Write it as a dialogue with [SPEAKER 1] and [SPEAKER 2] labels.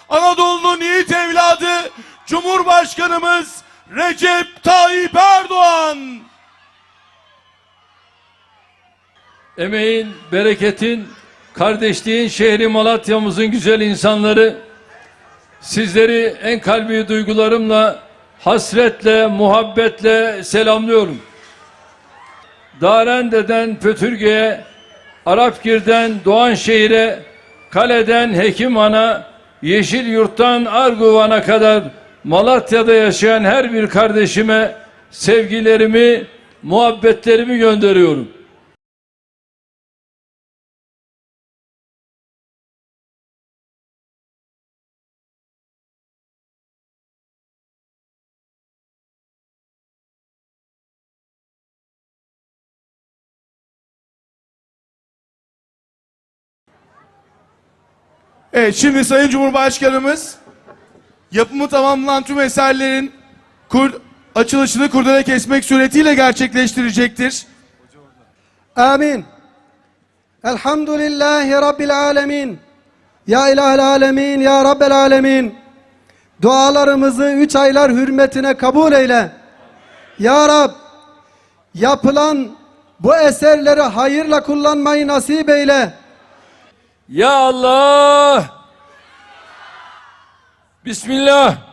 [SPEAKER 1] Anadolu'nun yiğit evladı Cumhurbaşkanımız Recep Tayyip Erdoğan.
[SPEAKER 2] Emeğin, bereketin, kardeşliğin şehri Malatya'mızın güzel insanları, sizleri en kalbi duygularımla, hasretle, muhabbetle selamlıyorum. Darende'den Pötürge'ye, Arapgir'den Doğanşehir'e, Kale'den Hekimhan'a, Yeşilyurt'tan Arguvan'a kadar Malatya'da yaşayan her bir kardeşime sevgilerimi, muhabbetlerimi gönderiyorum.
[SPEAKER 1] Evet, şimdi Sayın Cumhurbaşkanımız yapımı tamamlanan tüm eserlerin açılışını kurdele kesmek suretiyle gerçekleştirecektir.
[SPEAKER 3] Amin. Elhamdülillahi Rabbil alemin. Ya ilahel alemin, ya Rabbel alemin. Dualarımızı 3 aylar hürmetine kabul eyle. Ya Rab, yapılan bu eserleri hayırla kullanmayı nasip eyle.
[SPEAKER 2] Ya Allah! Bismillah!